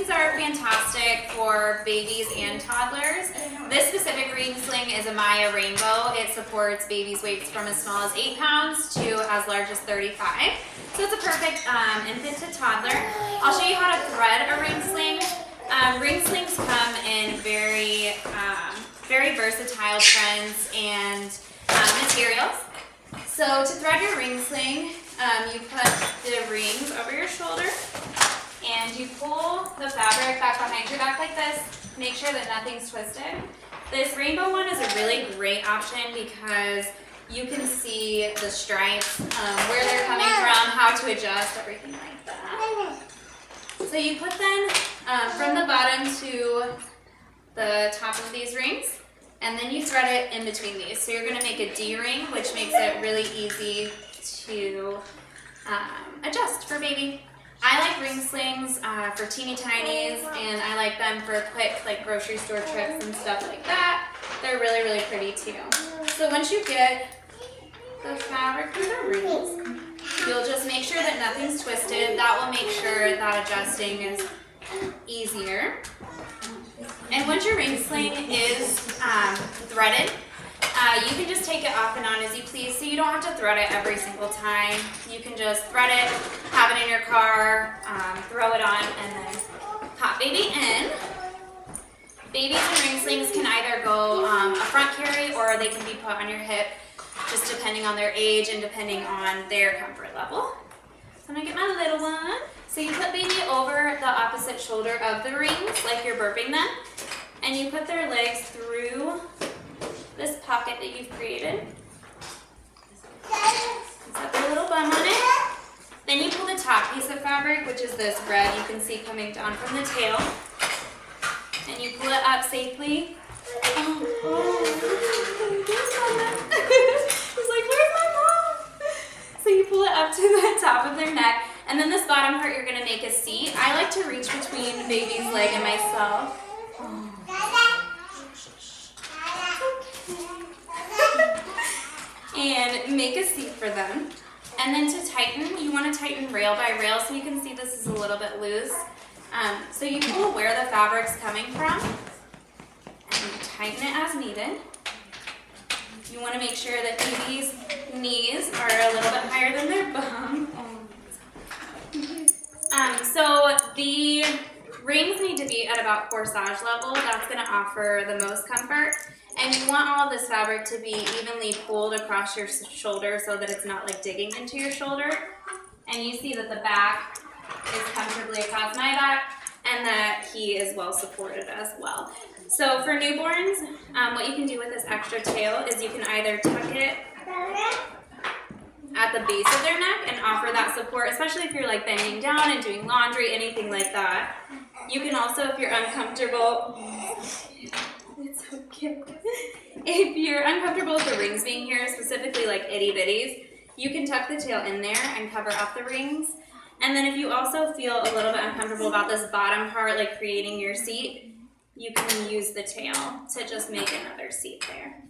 slings are fantastic for babies and toddlers. This specific ring sling is a Maya Rainbow. It supports babies' weights from as small as 8 pounds to as large as 35. So it's a perfect infant to toddler. I'll show you how to thread a ring sling. Ring slings come in very versatile trends and materials. So to thread your ring sling, you put the rings over your shoulder and you pull the fabric back behind your back like this. Make sure that nothing's twisted. This rainbow one is a really great option because you can see the stripes, where they're coming from, how to adjust, everything like that. So you put them from the bottom to the top of these rings, and then you thread it in between these. So you're going to make a D ring, which makes it really easy to adjust for baby. I like ring slings for teeny tinies, and I like them for quick like grocery store trips and stuff like that. They're really, really pretty too. So once you get the fabric through the rings, you'll just make sure that nothing's twisted. That will make sure that adjusting is easier. And once your ring sling is threaded, you can just take it off and on as you please, so you don't have to thread it every single time. You can just thread it, have it in your car, throw it on, and then pop baby in. Babies and ring slings can either go a front carry or they can be put on your hip, just depending on their age and depending on their comfort level. So I'm gonna get my little one. So you put baby over the opposite shoulder of the rings, like you're burping them, and you put their legs through this pocket that you've created. Set the little bum on it. Then you pull the top piece of fabric, which is this red you can see coming down from the tail, and you pull it up safely. It's like, where's my mom? So you pull it up to the top of their neck, and then this bottom part you're gonna make a seat. I like to reach between baby's leg and myself. And make a seat for them. And then to tighten, you want to tighten rail by rail, so you can see this is a little bit loose. So you pull where the fabric's coming from and you tighten it as needed. You want to make sure that baby's knees are a little bit higher than their bum. So the rings need to be at about corsage level. That's going to offer the most comfort. And you want all of this fabric to be evenly pulled across your shoulder so that it's not like digging into your shoulder. And you see that the back is comfortably across my back and that he is well supported as well. So for newborns, what you can do with this extra tail is you can either tuck it at the base of their neck and offer that support, especially if you're like bending down and doing laundry, anything like that. You can also, if you're uncomfortable, it's so cute. If you're uncomfortable with the rings being here, specifically like itty bitties, you can tuck the tail in there and cover up the rings. And then if you also feel a little bit uncomfortable about this bottom part, like creating your seat, you can use the tail to just make another seat there.